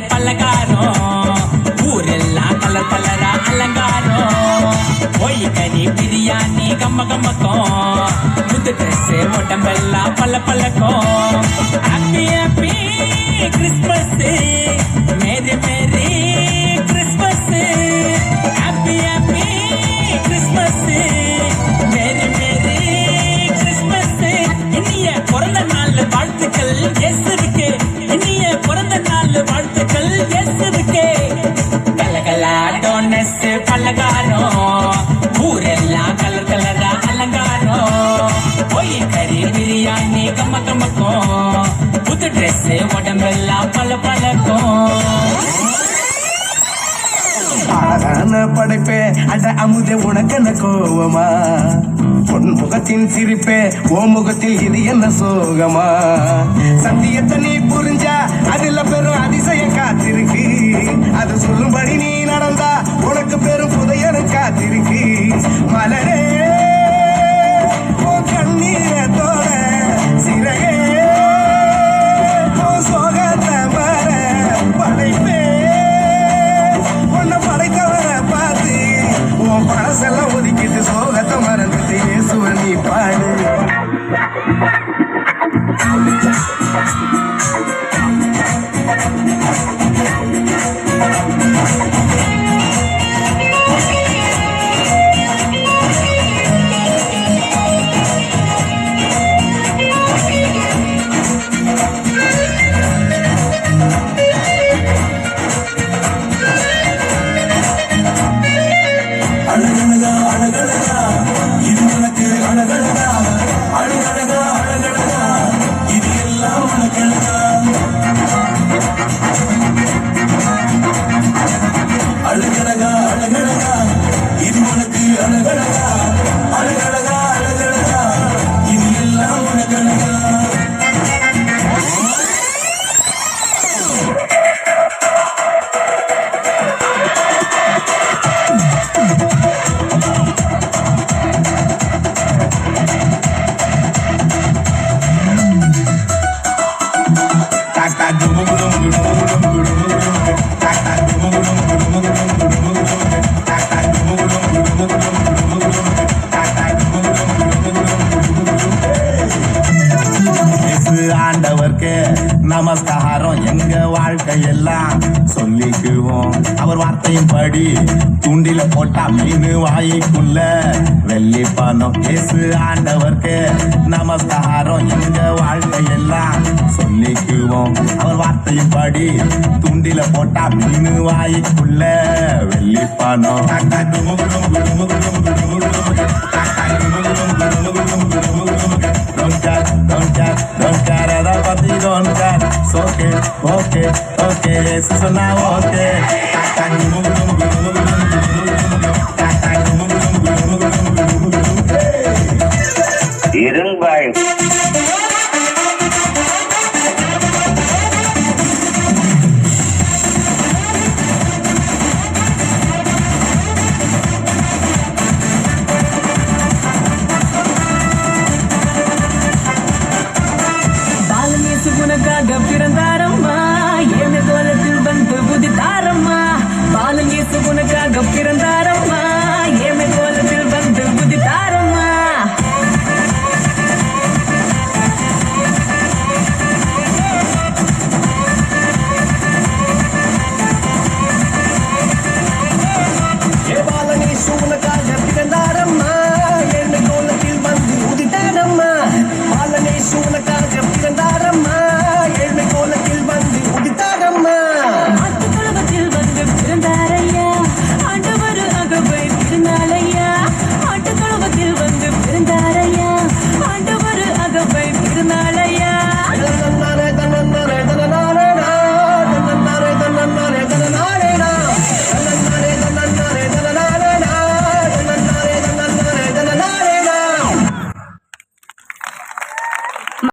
பலகாரம் ஊரெல்லாம் கலர் கலரா அலங்காரம் கோழிக்கறி பிரியாணி கம்ம கம்மக்கும் புது ட்ரெஸ் உடம்பெல்லாம் பல பழக்கம் ஹாப்பி ஹாப்பி கிறிஸ்மஸ் மேரி merry Christmas happy happy Christmas மேரி மேரி கிறிஸ்மஸ் இனிய பிறந்த நாள் வாழ்த்துக்கள் இயேசுவுக்கே இனிய பிறந்த நாள் வாழ்த்துக்கள் இயேசுவுக்கே கலகலா டோனஸ் பலகாரம் ஊரெல்லாம் கலர் கலரா அலங்காரம் கோழிக்கறி பிரியாணி கம்ம கம்மக்கும் புது ட்ரெஸ் உடம்பெல்லாம் பல பழக்கம் அழகான படைப்பே அட அமுதே உனக்கென்ன கோவமா பொன் முகத்தின் சிரிப்பே ஓ முகத்தில் இது என்ன சோகமா சத்தியத்தை நீ புரிஞ்சா அதுல பெரும் அதிசயம் காத்திருக்கு அது சொல்லும்படி நீ நடந்தா உனக்கு பெரும் புதையலும் காத்திருக்கு மலரே கண்ணீரத்தோட சிறையே சோகத்தை மர படைப்பே படைத்தவரை பார்த்து உன் பழசெல்லாம் ஒதுக்கிட்டு சோகத்தை மறந்துட்டு இயேசுவை நீ பாடு அழகழகா அழகழகா இது உனக்கு அழகழகா அழகழகா அழகழகா இது எல்லாம் உனக்கழகா அழகழகா அழகழகா இது உனக்கு அழகழகா அழகழகா அழகழகா இது எல்லாம் உனக்கழகா ஆண்டவர்க்கு நமஸ்காரம் எங்க வாழ்க்கையெல்லாம் சொல்லிக்குவோம் அவர் வார்த்தையும் படி தூண்டில போட்டா மீன் வாய்க்குள்ள வெள்ளி பணம் இயேசு ஆண்டவர்க்கு நமஸ்காரம் எங்க வாழ்க்கையெல்லாம் சொல்லிக்குவோம் அவர் வார்த்தையும் படி தூண்டில போட்டா மீன் வாய்க்குள்ள வெள்ளி பணம் don't care, everybody don't care. It's okay, okay, okay. This is now okay.